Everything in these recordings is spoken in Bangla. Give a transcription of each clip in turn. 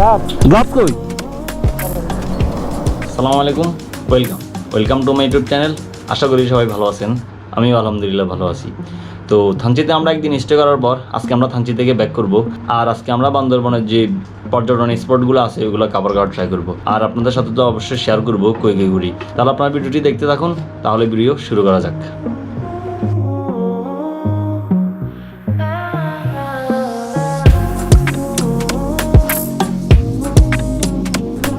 গ্লাভ কই? আসসালামু আলাইকুম, welcome to my YouTube channel. আশা করি সবাই ভালো আছেন, আমিও আলহামদুলিল্লাহ ভালো আছি। তো থানচিতে আমরা একদিন স্টে করার পর আজকে আমরা থানচি থেকে ব্যাক করব। আর আজকে আমরা বান্দরবনের যে পর্যটন স্পটগুলো আছে ওগুলো কভার করার ট্রাই করবো, আর আপনাদের সাথে তো অবশ্যই শেয়ার করবো কই কই ঘুরি। তাহলে আপনারা ভিডিওটি দেখতে থাকুন, তাহলে ভিডিও শুরু করা যাক।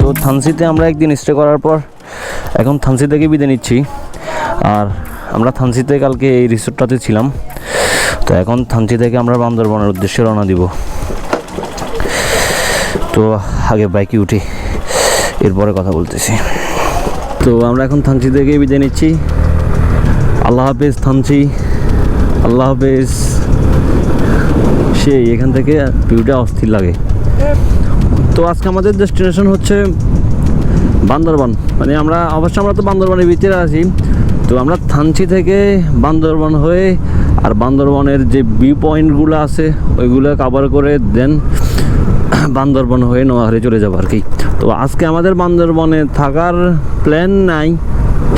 তো থানচিতে আমরা একদিন স্টে করার পর এখন থানচি থেকে বিদায় নিচ্ছি। আর আমরা থানচিতে কালকে এই রিসোর্টটাতে ছিলাম, তো এখন থানচি থেকে আমরা বান্দরবনের উদ্দেশ্যে রওনা দিব। তো আগে বাইকে উঠি, এরপরে কথা বলতেছি। তো আমরা এখন থানচি থেকে বিদায় নিচ্ছি। আল্লাহ হাফেজ থানচি, আল্লাহ হাফেজ। সেই এখান থেকে ভিউটা অস্থির লাগে। তো আজকে আমাদের ডেস্টিনেশন হচ্ছে বান্দরবন। মানে আমরা তো বান্দরবনের ভিতরে আছি। তো আমরা থানচি থেকে বান্দরবন হয়ে আর বান্দরবনের যে ভিউ পয়েন্টগুলো আছে ওইগুলো কভার করে দেন বান্দরবন হয়ে নোয়াখালী চলে যাবো আর কি। তো আজকে আমাদের বান্দরবনে থাকার প্ল্যান নাই,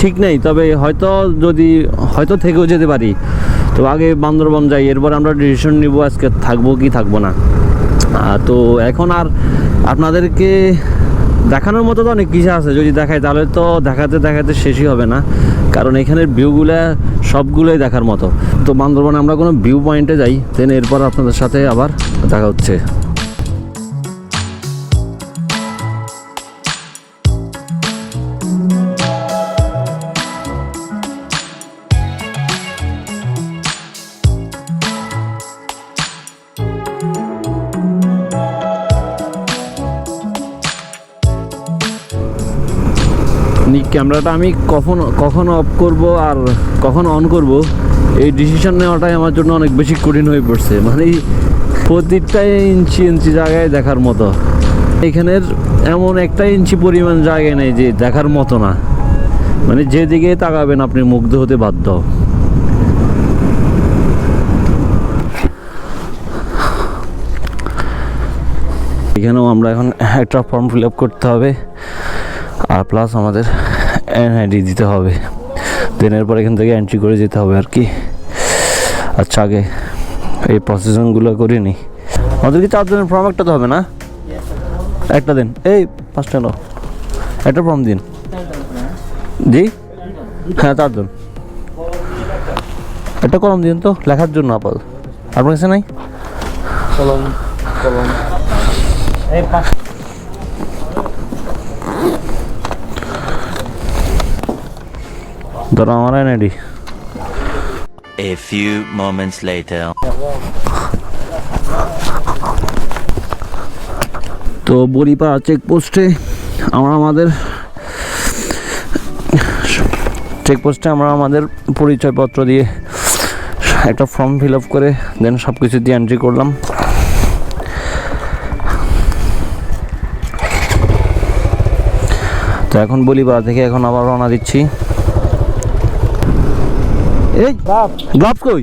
ঠিক নেই, তবে হয়তো থেকেও যেতে পারি। তো আগে বান্দরবন যাই, এরপর আমরা ডিসিশন নিব আজকে থাকবো কি থাকবো না। তো এখন আর আপনাদেরকে দেখানোর মতো তো অনেক কিছু আছে, যদি দেখাই তাহলে তো দেখাতে শেষই হবে না, কারণ এখানের ভিউগুলো সবগুলোই দেখার মতো। তো বান্দরবনে আমরা কোনো ভিউ পয়েন্টে যাই, দেন এরপর আপনাদের সাথে আবার দেখা হচ্ছে। ক্যামেরাটা আমি কখন অফ করব আর কখন অন করব, এই ডিসিশন নেওয়াটাই আমার জন্য অনেক বেশি কঠিন হয়ে পড়ছে। মানে প্রতিটা ইঞ্চি জায়গায় দেখার মতো। এখানের এমন একটা ইঞ্চি পরিমাণ জায়গায় নেই যে দেখার মতো না। মানে যেদিকে তাকাবেন আপনি মুগ্ধ হতে বাধ্য। এখানেও আমরা এখন একটা ফর্ম ফিল আপ করতে হবে, আর প্লাস আমাদের এনআইডি দিতে হবে। দেন এরপর এখান থেকে এন্ট্রি করে যেতে হবে আর কি। আচ্ছা, আগে এই প্রসেসিংগুলো করে নিই। আমাদেরকে 4 জনের ফর্ম একটা তো হবে না? একটা দিন, এই 5টা নাও, একটা ফর্ম দিন। জি হ্যাঁ, 4 জন। একটা কলম দিন তো লেখার জন্য। আপনার কাছে নাই কলম? ধরো আমার NID. A few moments later. তো বলিপাড়া চেকপোস্টে আমরা আমাদের পরিচয়পত্র দিয়ে একটা ফর্ম ফিল আপ করে দেন সব কিছু দিয়ে এন্ট্রি করলাম। তো এখন বলিপাড়া থেকে এখন আবার রওনা দিচ্ছি। এই গ্লাভ কই?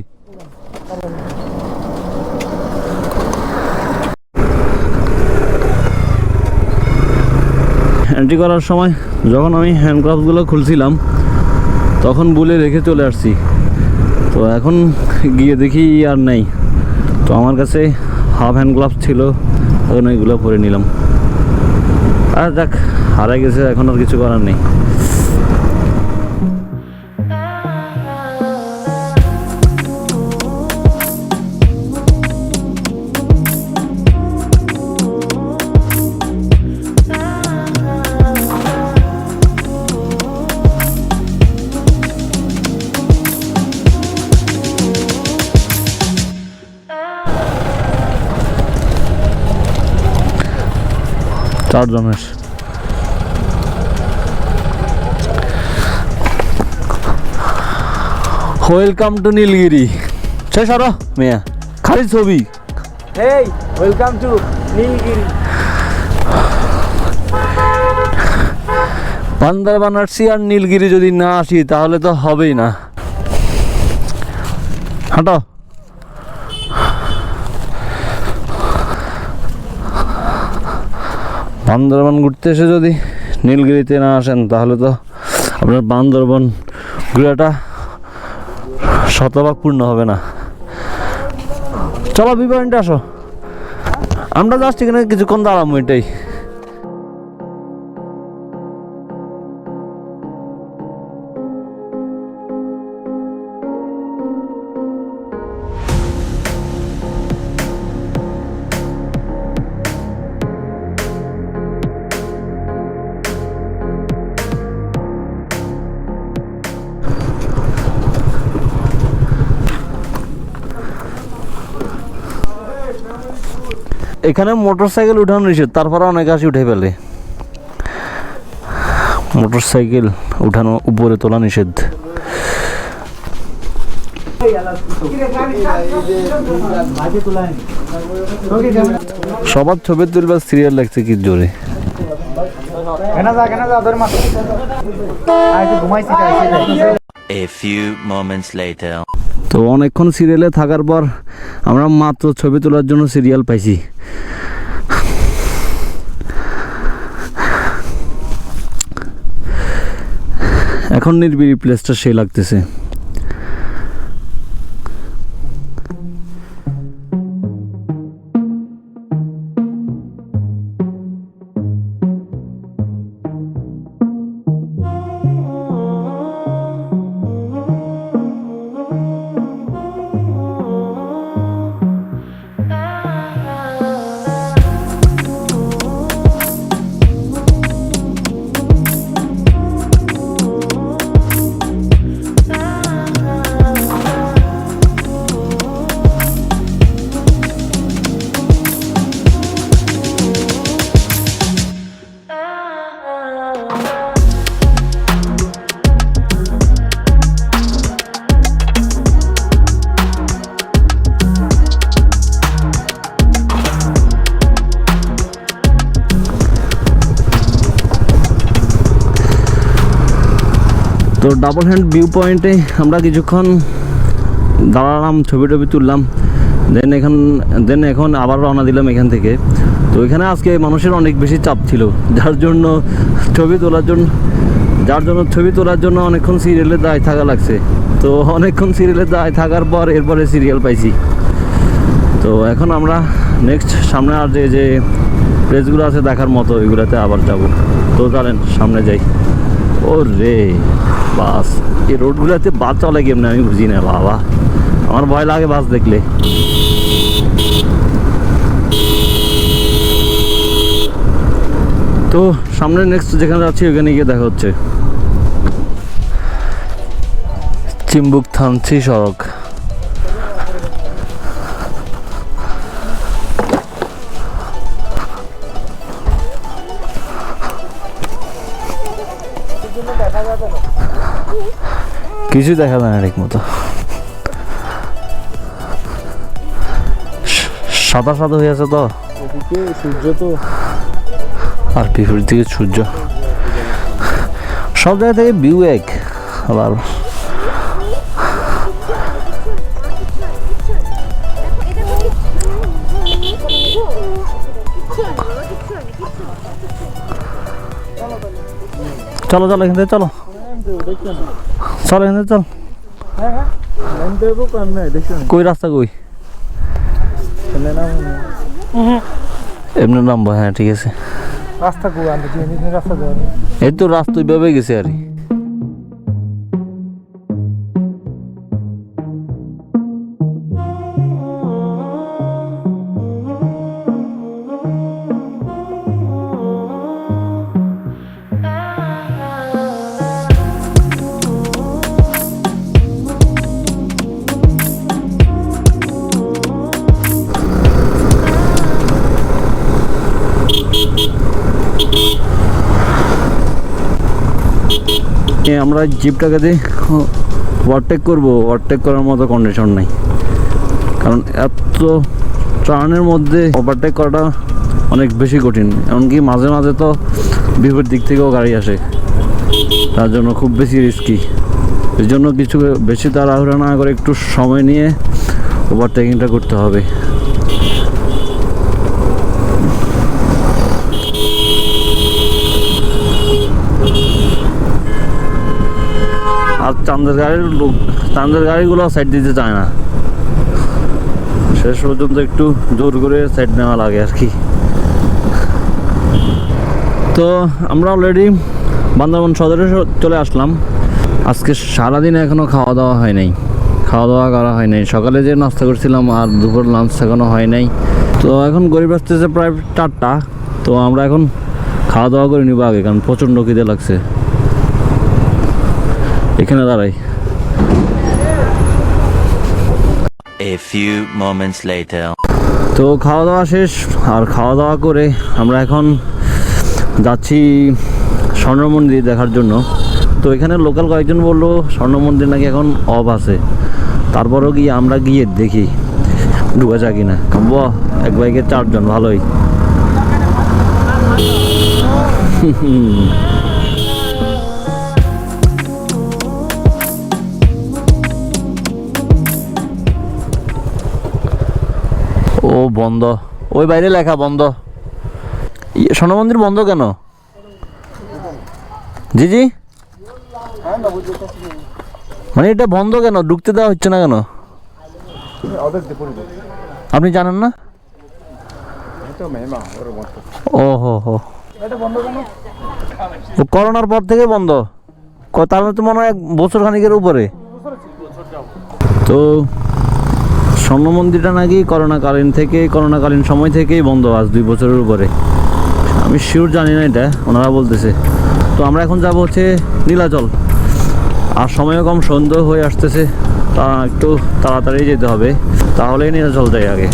এন্ট্রি করার সময় যখন আমি হ্যান্ড গ্লাভসগুলো খুলছিলাম তখন বলে রেখে চলে আসছি। তো এখন গিয়ে দেখি আর নেই। তো আমার কাছে হাফ হ্যান্ড গ্লাভস ছিল, তখন ওইগুলো পরে নিলাম। আর দেখ, হারাই গেছে, এখন আর কিছু করার নেই। জনের ওয়েলকাম টু নীলগিরি। শেষ আরো মেয়া খালি ছবি। হেই, ওয়েলকাম টু নীলগিরি। বান্দরবান আসছি আর নীলগিরি যদি না আসি তাহলে তো হবেই না। হাঁটো। বান্দরবান ঘুরতে এসে যদি নীলগিরিতে না আসেন তাহলে তো আপনার বান্দরবান ঘোরাটা শতভাগ পূর্ণ হবে না। চলো ভিউ পয়েন্টে আসো, আমরা জাস্ট এখানে কিছুক্ষণ দাঁড়াবো এটাই। এখানে মোটরসাইকেল উঠানো নিষেধ, তারপরে অনেক আসি উঠে ফেলে। মোটরসাইকেল উঠানো উপরে তোলা নিষেধ। সবার ছবি তুলবার সিরিয়াল লাগছে কি জোরে। A few moments later. তো অনেকক্ষণ সিরিয়ালে থাকার পর আমরা মাত্র ছবি তোলার জন্য সিরিয়াল পাইছি। এখন নির্বিড়ি প্লেসটা সেই লাগতেছে। তো ডাবল হ্যান্ড ভিউ পয়েন্টে আমরা কিছুক্ষণ দাঁড়ালাম, ছবি টবি তুললাম, দেন এখন আবার রওনা দিলাম এখান থেকে। তো এখানে আজকে মানুষের অনেক বেশি চাপ ছিল, যার জন্য ছবি তোলার জন্য অনেকক্ষণ সিরিয়ালে দাঁড়িয়ে থাকা লাগছে। তো অনেকক্ষণ সিরিয়ালে দাঁড়িয়ে থাকার পর এরপরে সিরিয়াল পাইছি। তো এখন আমরা নেক্সট সামনে আর যে প্লেসগুলো আছে দেখার মতো ওইগুলোতে আবার যাব। তো চলেন সামনে যাই। ও রে বাস, এই রোডগুলোতে বাস চলে কেমন আমি বুঝি না বাবা, আমার ভয় লাগে বাস দেখলে। তো সামনে নেক্সট যেখানে যাচ্ছি ওখানে গিয়ে দেখা হচ্ছে। চিম্বুক থানচি সড়ক। কিছু দেখা যায় না ঠিক মতো, সাদা সাদা হয়ে আছে। তো সূর্য তো আর বিপরীত দিকে সূর্য, সব জায়গা থেকে ভিউ এক। আবার চলো চলো এখান থেকে চলো, চলো এখান থেকে চল। কই রাস্তা কই? এমনি নামবো, হ্যাঁ ঠিক আছে। এই তো রাস্তা ওইভাবে গেছে আর আমরা জিপটাকে দিয়ে ওভারটেক করবো, ওভারটেক করার মতো কন্ডিশন নাই, কারণ এত টার্নের মধ্যে ওভারটেক করাটা অনেক বেশি কঠিন। এমনকি মাঝে মাঝে তো বিপরীত দিক থেকেও গাড়ি আসে, তার জন্য খুব বেশি রিস্কি। এর জন্য কিছু বেশি তাড়াহুড়া না করে একটু সময় নিয়ে ওভারটেকিংটা করতে হবে। আর চাঁদের গাড়িগুলো সাইড দিতে চায় না, শেষ পর্যন্ত একটু জোর করে সাইড নেওয়া লাগে আর কি। তো আমরা অলরেডি বান্দরবান সদরে চলে আসলাম। আজকে সারাদিন এখনও খাওয়া দাওয়া করা হয় নাই। সকালে যে নাস্তা করছিলাম আর দুপুর লাঞ্চ এখনও হয় নাই। তো এখন গরিব আসতেছে প্রায় 4টা। তো আমরা এখন খাওয়া দাওয়া করে নিব আগে, কারণ প্রচণ্ড খিদে লাগছে। এখানে দাঁড়াই। A few moments later. তো খাওয়া দাওয়া শেষ, আর খাওয়া দাওয়া করে আমরা এখন যাচ্ছি স্বর্ণ মন্দির দেখার জন্য। তো এখানে লোকাল কয়েকজন বললো স্বর্ণ মন্দির নাকি এখন অফ আছে। তারপরেও আমরা গিয়ে দেখি ঢুকা যায় কিনা। বাহ, এক বাইকে 4 জন, ভালোই। ও বন্ধ, ওই বাইরে লেখা বন্ধ। স্বর্ণ মন্দির বন্ধ কেন? জি জি, মানে এটা বন্ধ কেন? ঢুকতে দেওয়া হচ্ছে না কেন? আপনি জানেন না? ও হো হো, করোনার পর থেকে বন্ধ। তার তো মনে হয় 1 বছর খানিকের উপরে। তো স্বর্ণ মন্দিরটা নাকি করোনাকালীন সময় থেকেই বন্ধ, আজ 2 বছরের উপরে। আমি শিওর জানি না, এটা ওনারা বলতেছে। তো আমরা এখন যাব হচ্ছে নীলাচল, আর সময়ও কম, সন্ধ্যা হয়ে আসতেছে। তা একটু তাড়াতাড়ি যেতে হবে, তাহলেই নীলাচল যাই আগে।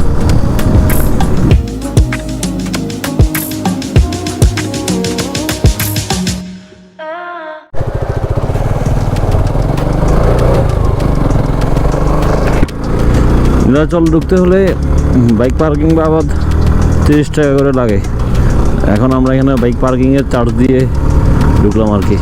নীলাচল ঢুকতে হলে বাইক পার্কিং বাবদ 30 টাকা করে লাগে। এখন আমরা এখানে বাইক পার্কিংয়ের চার্জ দিয়ে ঢুকলাম আর কি।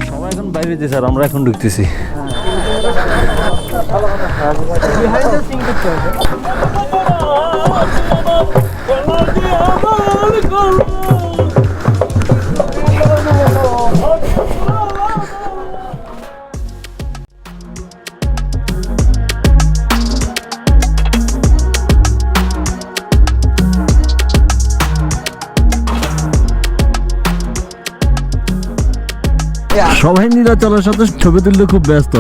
সবাই এখন বাইরে যেছে আর আমরা এখন ঢুকতেছি। সবাই নীলাচলের সাথে ছবি তুলতে খুব ব্যস্ত।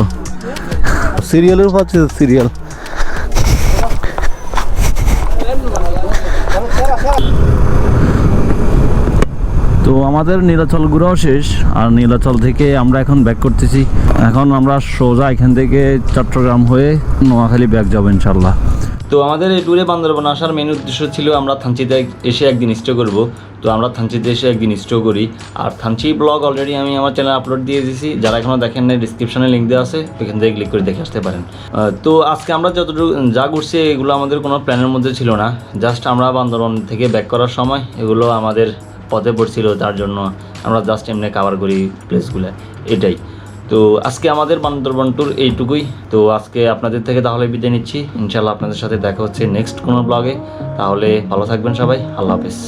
সিরিয়ালের পাচ্ছে সিরিয়াল। তো আমাদের নীলাচল ঘোরাও শেষ, আর নীলাচল থেকে আমরা এখন ব্যাক করতেছি। এখন আমরা সোজা এখান থেকে চট্টগ্রাম হয়ে নোয়াখালী ব্যাক যাবো ইনশাল্লাহ। তো আমাদের এই ট্যুরে বান্দরবান আসার মেন উদ্দেশ্য ছিল আমরা থানচিতে এসে একদিন স্টে করব। তো আমরা থানচিতে এসে একদিন স্টে করি। আর থানচি ব্লগ অলরেডি আমি আমার চ্যানেলে আপলোড দিয়ে দিয়েছি, যারা এখনও দেখেন না ডিসক্রিপশনে লিঙ্ক দেওয়া আছে, ওইখান থেকে ক্লিক করে দেখে আসতে পারেন। তো আজকে আমরা যতটুকু যা ঘুরছি এগুলো আমাদের কোনো প্ল্যানের মধ্যে ছিল না, জাস্ট আমরা বান্দরবান থেকে ব্যাক করার সময় এগুলো আমাদের পথে পড়ছিল, তার জন্য আমরা জাস্ট এমনি কভার করি প্লেসগুলো, এটাই। তো আজকে আমাদের বান্দরবান ট্যুর এইটুকুই। তো আজকে আপনাদের থেকে তাহলে বিদায় নিচ্ছি। ইনশাল্লাহ আপনাদের সাথে দেখা হচ্ছে নেক্সট কোনো ব্লগে। তাহলে ভালো থাকবেন সবাই, আল্লাহ হাফেজ।